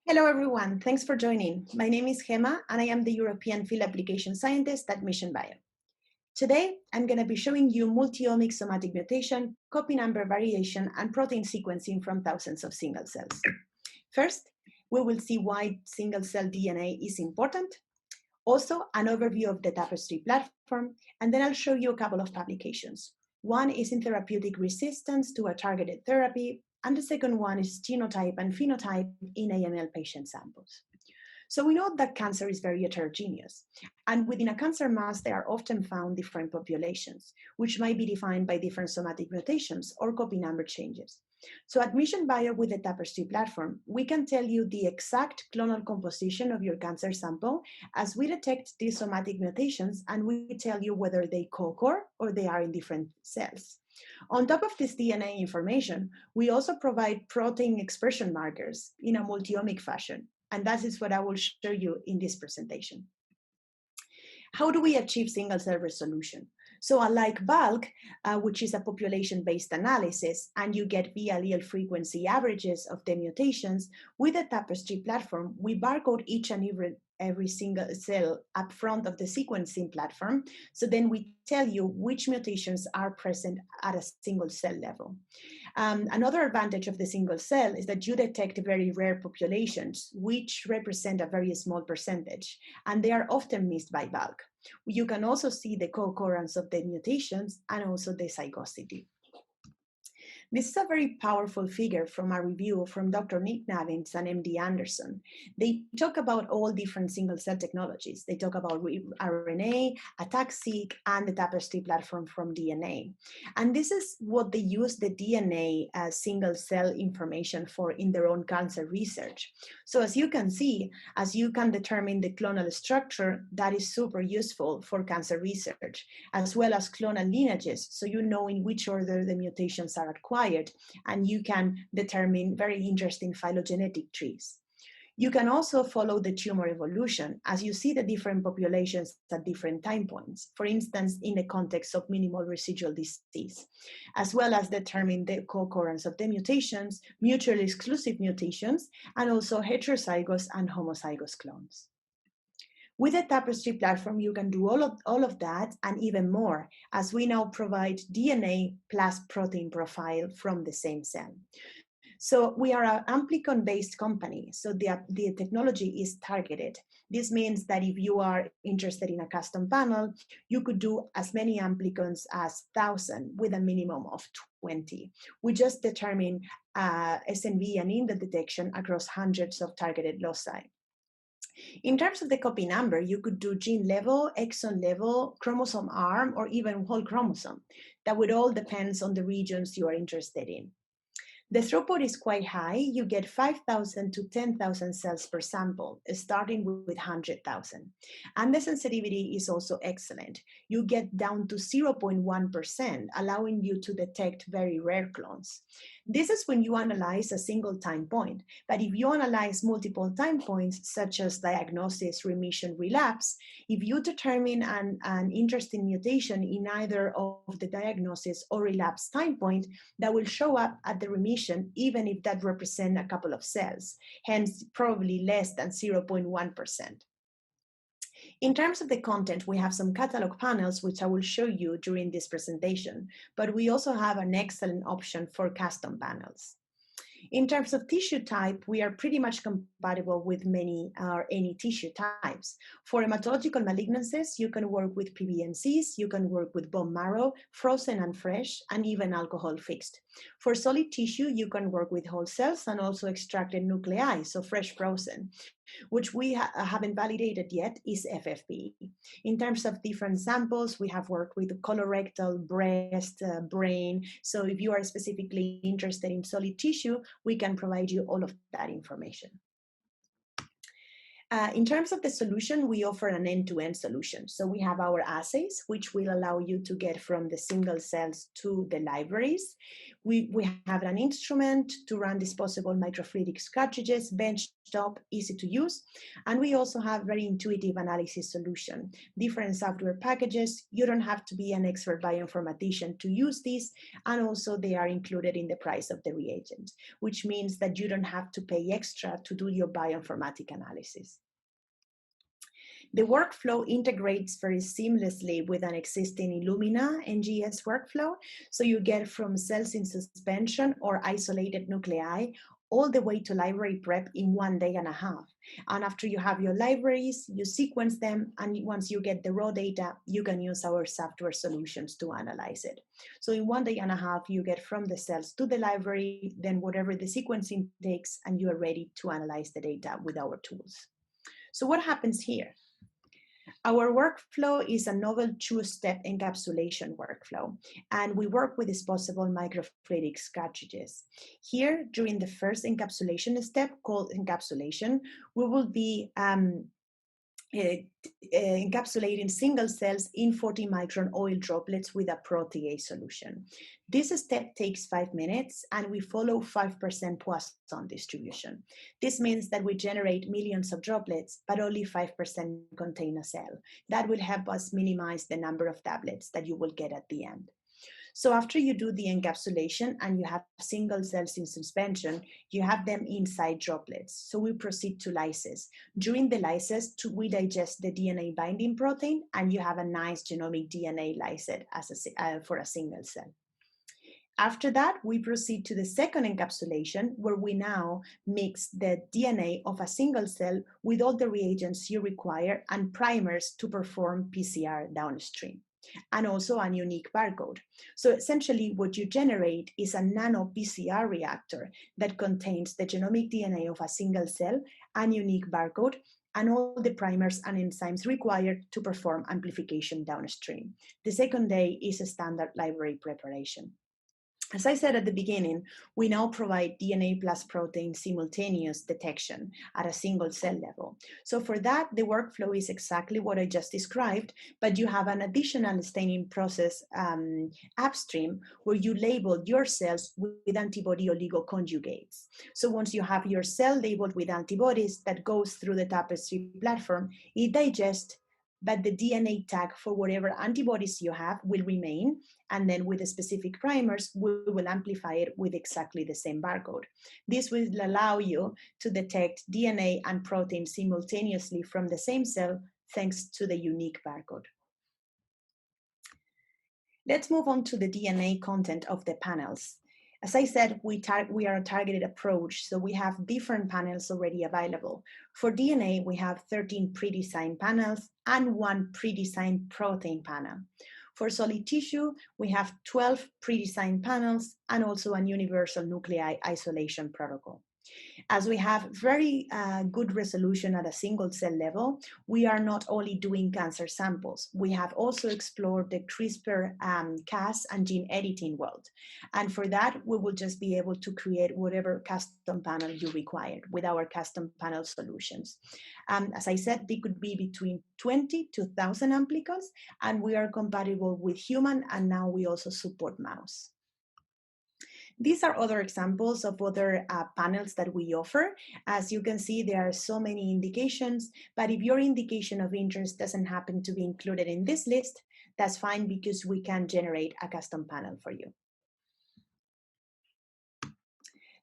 Hello, everyone. Thanks for joining. My name is Gema, and I am the European Field Application Scientist at Mission Bio. Today, I'm going to be showing you multi-omics somatic mutation, copy number variation, and protein sequencing from thousands of single cells. First, we will see why single-cell DNA is important, also an overview of the Tapestri platform, and then I'll show you a couple of publications. One is in therapeutic resistance to a targeted therapy, and the second one is genotype and phenotype in AML patient samples. So we know that cancer is very heterogeneous, and within a cancer mass, there are often found different populations, which might be defined by different somatic mutations or copy number changes. So at Mission Bio with the Tapestri platform, we can tell you the exact clonal composition of your cancer sample as we detect these somatic mutations, and we tell you whether they co-occur or they are in different cells. On top of this DNA information, we also provide protein expression markers in a multi-omic fashion, and that is what I will show you in this presentation. How do we achieve single-cell resolution? So unlike bulk, which is a population-based analysis, and you get via allele frequency averages of the mutations, with the Tapestri platform, we barcode each and every single cell up front of the sequencing platform. So then we tell you which mutations are present at a single cell level. Another advantage of the single cell is that you detect very rare populations, which represent a very small percentage, and they are often missed by bulk. You can also see the co-occurrence of the mutations and also the zygosity. This is a very powerful figure from a review from Dr. Nick Navins and MD Anderson. They talk about all different single-cell technologies. They talk about RNA, ATAC-seq, and the Tapestri platform from DNA. And this is what they use the DNA single-cell information for in their own cancer research. So as you can see, as you can determine the clonal structure, that is super useful for cancer research, as well as clonal lineages, so you know in which order the mutations are acquired, and you can determine very interesting phylogenetic trees. You can also follow the tumor evolution as you see the different populations at different time points, for instance, in the context of minimal residual disease, as well as determine the co-occurrence of the mutations, mutually exclusive mutations, and also heterozygous and homozygous clones. With the Tapestri platform, you can do all of that and even more, as we now provide DNA plus protein profile from the same cell. So we are an amplicon-based company, so the technology is targeted. This means that if you are interested in a custom panel, you could do as many amplicons as 1,000 with a minimum of 20. We just determine SNV and indel detection across hundreds of targeted loci. In terms of the copy number, you could do gene level, exon level, chromosome arm, or even whole chromosome. That would all depend on the regions you are interested in. The throughput is quite high. You get 5,000 to 10,000 cells per sample, starting with 100,000. And the sensitivity is also excellent. You get down to 0.1%, allowing you to detect very rare clones. This is when you analyze a single time point. But if you analyze multiple time points, such as diagnosis, remission, relapse, if you determine an interesting mutation in either of the diagnosis or relapse time point, that will show up at the remission, even if that represents a couple of cells, hence probably less than 0.1%. In terms of the content, we have some catalog panels, which I will show you during this presentation, but we also have an excellent option for custom panels. In terms of tissue type, we are pretty much compatible with many or any tissue types. For hematological malignancies, you can work with PBMCs, you can work with bone marrow, frozen and fresh, and even alcohol fixed. For solid tissue, you can work with whole cells and also extracted nuclei, so fresh frozen. Which we haven't validated yet is FFPE. In terms of different samples, we have worked with colorectal, breast, brain. So if you are specifically interested in solid tissue, we can provide you all of that information. In terms of the solution, we offer an end-to-end solution. So we have our assays, which will allow you to get from the single cells to the libraries. We have an instrument to run disposable microfluidics cartridges, benchtop, easy to use. And we also have very intuitive analysis solution, different software packages. You don't have to be an expert bioinformatician to use these. And also they are included in the price of the reagent, which means that you don't have to pay extra to do your bioinformatic analysis. The workflow integrates very seamlessly with an existing Illumina NGS workflow. So you get from cells in suspension or isolated nuclei all the way to library prep in 1.5 days. And after you have your libraries, you sequence them, and once you get the raw data, you can use our software solutions to analyze it. So in 1.5 days, you get from the cells to the library, then whatever the sequencing takes, and you are ready to analyze the data with our tools. So what happens here? Our workflow is a novel two-step encapsulation workflow, and we work with disposable microfluidics cartridges. Here, during the first encapsulation step, called encapsulation, we will be encapsulating single cells in 40-micron oil droplets with a protease solution. This step takes 5 minutes, and we follow 5% Poisson distribution. This means that we generate millions of droplets, but only 5% contain a cell. That will help us minimize the number of tablets that you will get at the end. So after you do the encapsulation and you have single cells in suspension, you have them inside droplets. So we proceed to lysis. During the lysis, we digest the DNA binding protein, and you have a nice genomic DNA lysate for a single cell. After that, we proceed to the second encapsulation, where we now mix the DNA of a single cell with all the reagents you require and primers to perform PCR downstream, and also a unique barcode. So essentially what you generate is a nano PCR reactor that contains the genomic DNA of a single cell and unique barcode, and all the primers and enzymes required to perform amplification downstream. The second day is a standard library preparation. As I said at the beginning, we now provide DNA plus protein simultaneous detection at a single cell level. So for that, the workflow is exactly what I just described, but you have an additional staining process upstream where you label your cells with antibody oligoconjugates. So once you have your cell labeled with antibodies that goes through the Tapestri platform, it digests, but the DNA tag for whatever antibodies you have will remain. And then with the specific primers, we will amplify it with exactly the same barcode. This will allow you to detect DNA and protein simultaneously from the same cell, thanks to the unique barcode. Let's move on to the DNA content of the panels. As I said, we are a targeted approach, so we have different panels already available. For DNA, we have 13 pre-designed panels and 1 pre-designed protein panel. For solid tissue, we have 12 pre-designed panels and also an universal nuclei isolation protocol. As we have very good resolution at a single cell level, we are not only doing cancer samples, we have also explored the CRISPR-Cas and gene editing world. And for that, we will just be able to create whatever custom panel you require with our custom panel solutions. As I said, they could be between 20 to 1,000 amplicons, and we are compatible with human, and now we also support mouse. These are other examples of other panels that we offer. As you can see, there are so many indications, but if your indication of interest doesn't happen to be included in this list, that's fine, because we can generate a custom panel for you.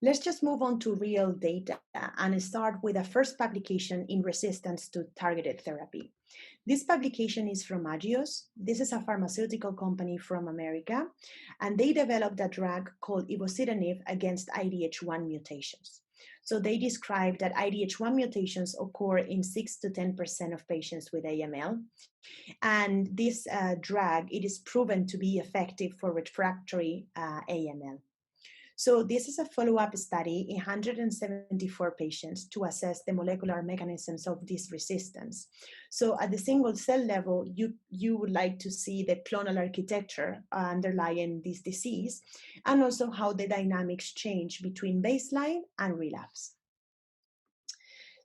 Let's just move on to real data and start with a first publication in resistance to targeted therapy. This publication is from Cagios. This is a pharmaceutical company from America, and they developed a drug called lvosidenib against IDH1 mutations. So they described that IDH1 mutations occur in 6 to 10% of patients with AML. And this drug, it is proven to be effective for refractory AML. So this is a follow-up study in 174 patients to assess the molecular mechanisms of this resistance. So at the single cell level, you would like to see the clonal architecture underlying this disease, and also how the dynamics change between baseline and relapse.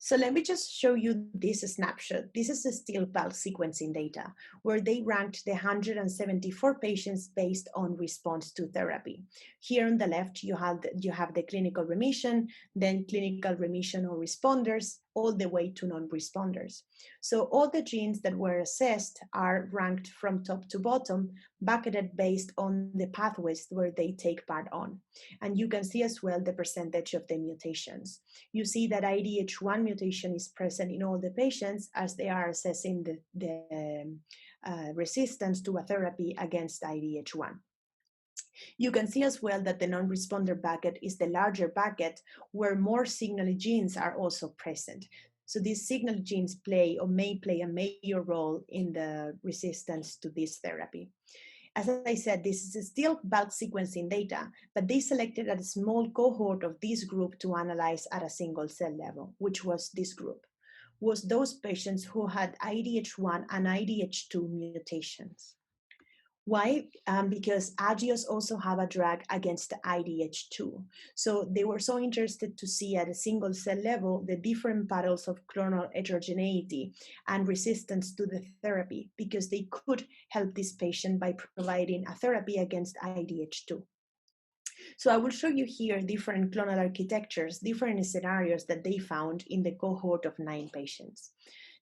So let me just show you this snapshot. This is still bulk sequencing data, where they ranked the 174 patients based on response to therapy. Here on the left, you have the clinical remission, then clinical remission or responders, all the way to non-responders. So all the genes that were assessed are ranked from top to bottom, bucketed based on the pathways where they take part on. And you can see as well the percentage of the mutations. You see that IDH1 mutation is present in all the patients as they are assessing the resistance to a therapy against IDH1. You can see as well that the non-responder bucket is the larger bucket where more signal genes are also present. So these signal genes play or may play a major role in the resistance to this therapy. As I said, this is still bulk sequencing data, but they selected a small cohort of this group to analyze at a single cell level, which was this group, was those patients who had IDH1 and IDH2 mutations. Why? Because cagios also have a drug against IDH2. So they were so interested to see at a single cell level the different patterns of clonal heterogeneity and resistance to the therapy, because they could help this patient by providing a therapy against IDH2. So I will show you here different clonal architectures, different scenarios that they found in the cohort of 9 patients.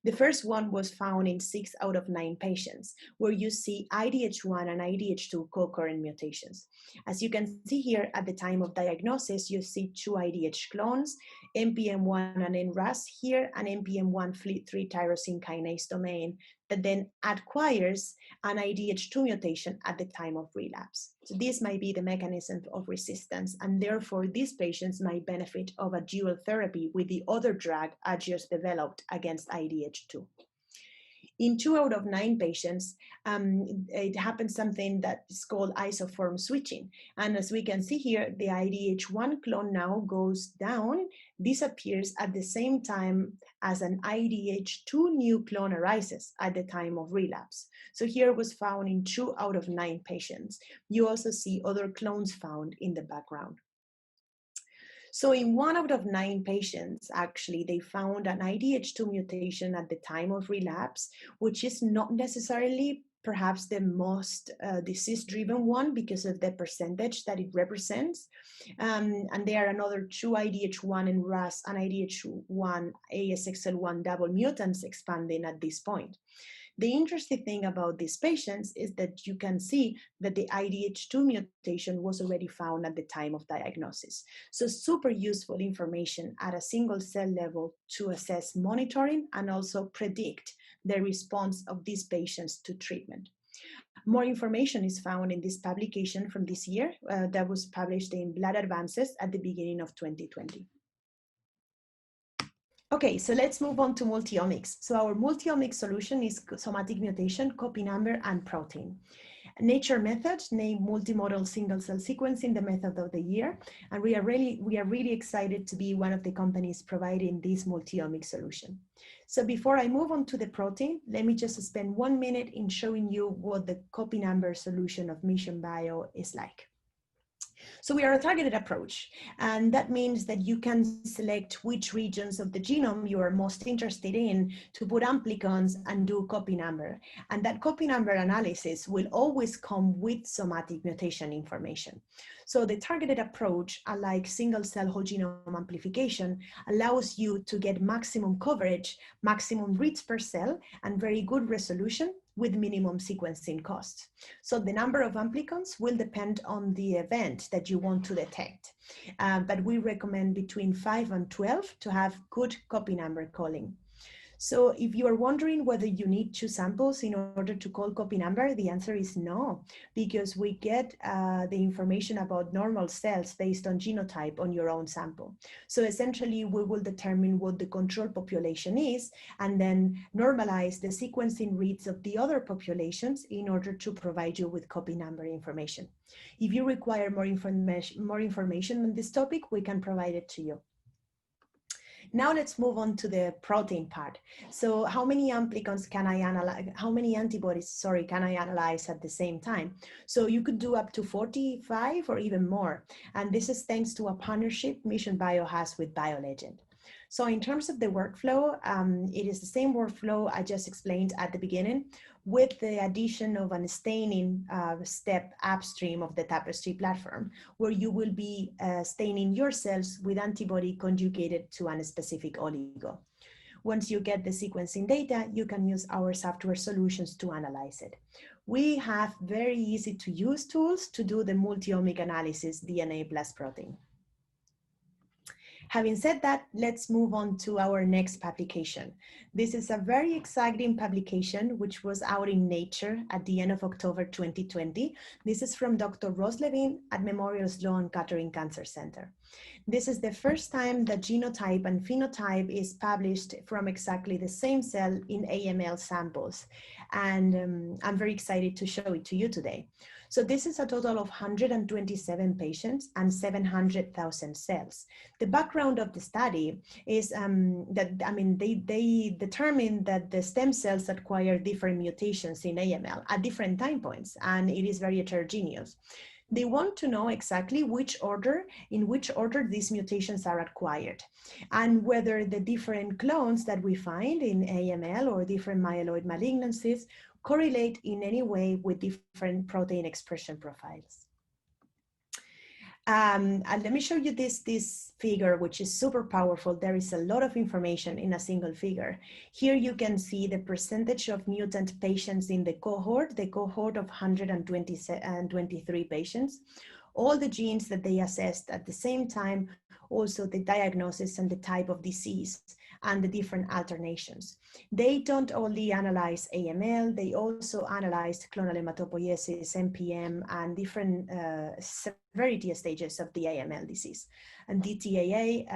The first one was found in 6 out of 9 patients, where you see IDH1 and IDH2 co-occurring mutations. As you can see here, at the time of diagnosis, you see 2 IDH clones, NPM1 and NRAS here, and NPM1 FLT3 tyrosine kinase domain, that then acquires an IDH2 mutation at the time of relapse. So this might be the mechanism of resistance, and therefore these patients might benefit of a dual therapy with the other drug Agios developed against IDH2. In 2 out of 9 patients, it happens something that is called isoform switching. And as we can see here, the IDH1 clone now goes down, disappears at the same time as an IDH2 new clone arises at the time of relapse. So here was found in 2 out of 9 patients. You also see other clones found in the background. So in 1 out of 9 patients, actually, they found an IDH2 mutation at the time of relapse, which is not necessarily perhaps the most disease-driven one because of the percentage that it represents. And there are another 2 IDH1 and RAS and IDH1 ASXL1 double mutants expanding at this point. The interesting thing about these patients is that you can see that the IDH2 mutation was already found at the time of diagnosis. So super useful information at a single cell level to assess monitoring and also predict the response of these patients to treatment. More information is found in this publication from this year that was published in Blood Advances at the beginning of 2020. Okay, so let's move on to multi-omics. So our multi-omics solution is somatic mutation, copy number, and protein. Nature method named Multi-Modal Single-Cell Sequencing the method of the year, and we are really excited to be one of the companies providing this multi-omics solution. So before I move on to the protein, let me just spend 1 minute in showing you what the copy number solution of Mission Bio is like. So we are a targeted approach, and that means that you can select which regions of the genome you are most interested in to put amplicons and do copy number. And that copy number analysis will always come with somatic mutation information. So the targeted approach, unlike single-cell whole genome amplification, allows you to get maximum coverage, maximum reads per cell, and very good resolution with minimum sequencing costs. So the number of amplicons will depend on the event that you want to detect. But we recommend between 5 and 12 to have good copy number calling. So if you are wondering whether you need 2 samples in order to call copy number, the answer is no, because we get the information about normal cells based on genotype on your own sample. So essentially, we will determine what the control population is and then normalize the sequencing reads of the other populations in order to provide you with copy number information. If you require more information on this topic, we can provide it to you. Now let's move on to the protein part. So how many amplicons can I analyze, how many antibodies, can I analyze at the same time? So you could do up to 45 or even more. And this is thanks to a partnership Mission Bio has with BioLegend. So in terms of the workflow, it is the same workflow I just explained at the beginning, with the addition of a staining step upstream of the Tapestri platform, where you will be staining your cells with antibody conjugated to a specific oligo. Once you get the sequencing data, you can use our software solutions to analyze it. We have very easy to use tools to do the multi-omic analysis, DNA plus protein. Having said that, let's move on to our next publication. This is a very exciting publication which was out in Nature at the end of October 2020. This is from Dr. Ross Levine at Memorial Sloan Kettering Cancer Center. This is the first time that Genotype and Phenotype is published from exactly the same cell in AML samples. And I'm very excited to show it to you today. So this is a total of 127 patients and 700,000 cells. The background of the study is they determined that the stem cells acquire different mutations in AML at different time points, and it is very heterogeneous. They want to know exactly in which order these mutations are acquired, and whether the different clones that we find in AML or different myeloid malignancies correlate in any way with different protein expression profiles. And let me show you this figure, which is super powerful. There is a lot of information in a single figure. Here you can see the percentage of mutant patients in the cohort of 123 patients, all the genes that they assessed at the same time, also the diagnosis and the type of disease, and the different alternations. They don't only analyze AML, they also analyzed clonal hematopoiesis, MPM, and different severity stages of the AML disease. And DTAA,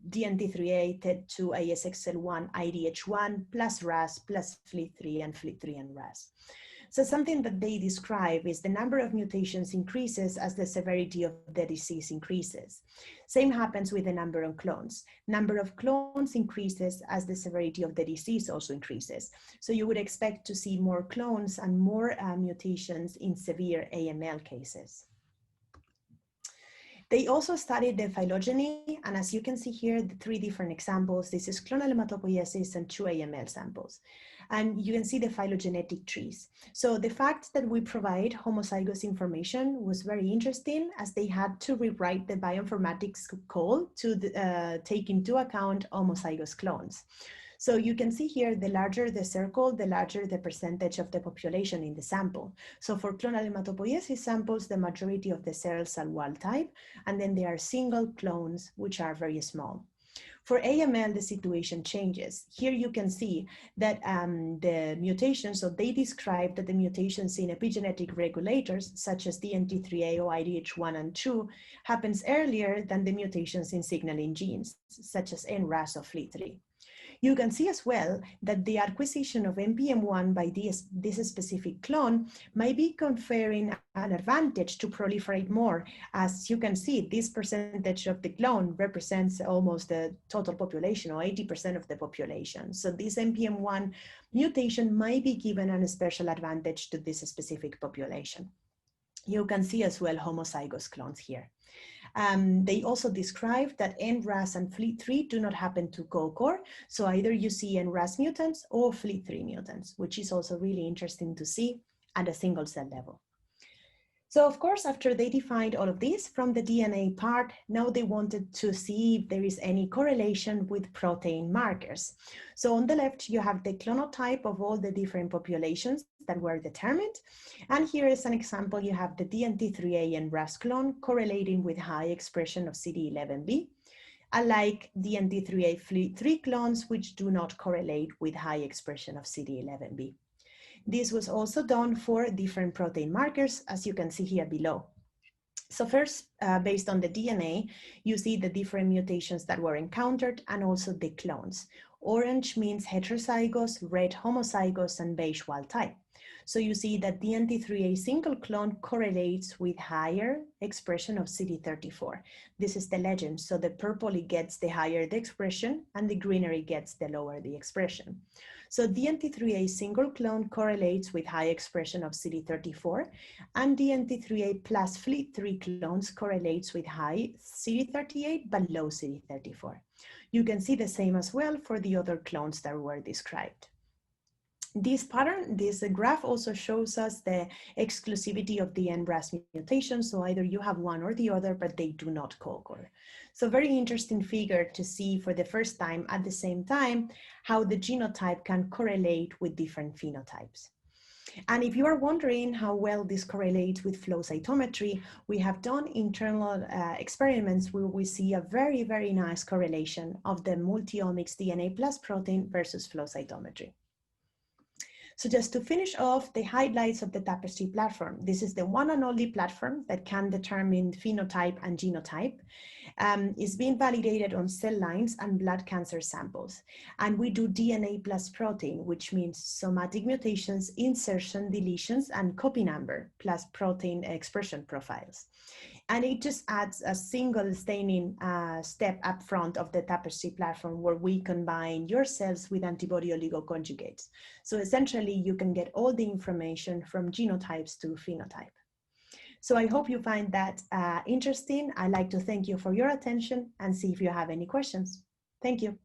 DNT3A, TET2, ASXL1, IDH1, plus RAS, plus FLT3, and FLT3 and RAS. So something that they describe is the number of mutations increases as the severity of the disease increases. Same happens with the number of clones. Number of clones increases as the severity of the disease also increases. So you would expect to see more clones and more mutations in severe AML cases. They also studied the phylogeny, and as you can see here, the three different examples. This is clonal hematopoiesis and 2 AML samples. And you can see the phylogenetic trees. So the fact that we provide homozygous information was very interesting, as they had to rewrite the bioinformatics code to take into account homozygous clones. So you can see here, the larger the circle, the larger the percentage of the population in the sample. So for clonal hematopoiesis samples, the majority of the cells are wild type, and then there are single clones, which are very small. For AML, the situation changes. Here you can see that the mutations, so they describe that the mutations in epigenetic regulators, such as DNT3A or IDH1 and 2, happens earlier than the mutations in signaling genes, such as NRAS or FLT3. You can see as well that the acquisition of NPM1 by this specific clone might be conferring an advantage to proliferate more. As you can see, this percentage of the clone represents almost the total population, or 80% of the population. So this NPM1 mutation might be given a special advantage to this specific population. You can see as well homozygous clones here. They also describe that NRAS and FLT3 do not happen to co-occur. So either you see NRAS mutants or FLT3 mutants, which is also really interesting to see at a single cell level. So of course, after they defined all of this from the DNA part, now they wanted to see if there is any correlation with protein markers. So on the left, you have the clonal type of all the different populations that were determined. And here is an example. You have the DNT3A and RAS clone correlating with high expression of CD11B, unlike DNT3A FLT3 clones, which do not correlate with high expression of CD11B. This was also done for different protein markers, as you can see here below. So first, based on the DNA, you see the different mutations that were encountered and also the clones. Orange means heterozygous, red homozygous, and beige wild type. So you see that DNT3A single clone correlates with higher expression of CD34. This is the legend. So the purple, it gets the higher the expression, and the greenery gets the lower the expression. So DNT3A single clone correlates with high expression of CD34, and DNT3A plus FLT3 clones correlates with high CD38 but low CD34. You can see the same as well for the other clones that were described. This pattern, this graph also shows us the exclusivity of the NRAS mutation. So either you have one or the other, but they do not co-occur. So very interesting figure to see for the first time at the same time how the genotype can correlate with different phenotypes. And if you are wondering how well this correlates with flow cytometry, we have done internal experiments where we see a very, very nice correlation of the multi-omics DNA plus protein versus flow cytometry. So just to finish off the highlights of the Tapestri platform, this is the one and only platform that can determine phenotype and genotype. It's being validated on cell lines and blood cancer samples. And we do DNA plus protein, which means somatic mutations, insertion, deletions, and copy number plus protein expression profiles. And it just adds a single staining step up front of the Tapestri platform where we combine your cells with antibody oligoconjugates. So essentially, you can get all the information from genotypes to phenotype. So I hope you find that interesting. I'd like to thank you for your attention and see if you have any questions. Thank you.